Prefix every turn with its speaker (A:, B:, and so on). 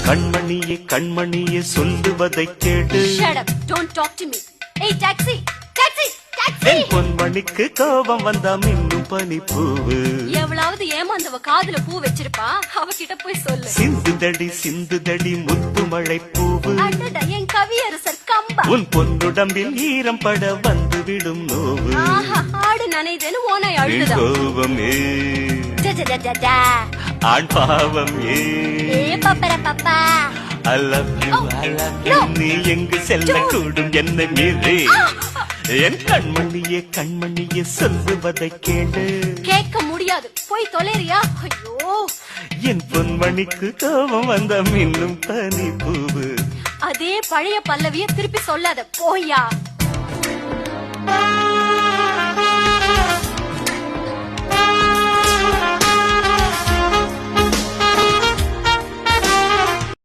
A: கண்மணியே கண்மணியே சொல்லுவதை கேடு.
B: Shut up, don't talk to me. Hey taxi, taxi, taxi.
A: என் பொன்மணிக்கு கோபம் வந்தா மின்னும் பனிப்பூவு.
B: எவ்வளவு ஏமாந்தவ காதுல பூ வச்சிருப்பா, அவகிட்ட போய் சொல்லு.
A: சிந்துதடி முத்து மழை பூவு.
B: அடடா என் கவியரசர் கம்பா.
A: உன் பொன்னுடம்பில் ஈரம் பட வந்து விடும் நோவு.
B: ஆஹா ஆடு நனைதேன்னு ஓனாய் அழுதுதா.
A: கோபமே ஆண் பாவம் ஏ
B: பப்பர Papa.
A: I love you, I love you. நீ எங்கு செல்ல கூடும் என்னை மீறி. என் கண்மணியே கண்மணியே சொல்லுவதை கேளு.
B: கேட்க முடியாது, போய் தொலைறியா? ஐயோ,
A: என் பொன்மணிக்கு கோபம் வந்த மின்னும் பனி பூவு.
B: அதே பழைய பல்லவிய திருப்பி சொல்லாத, போயா.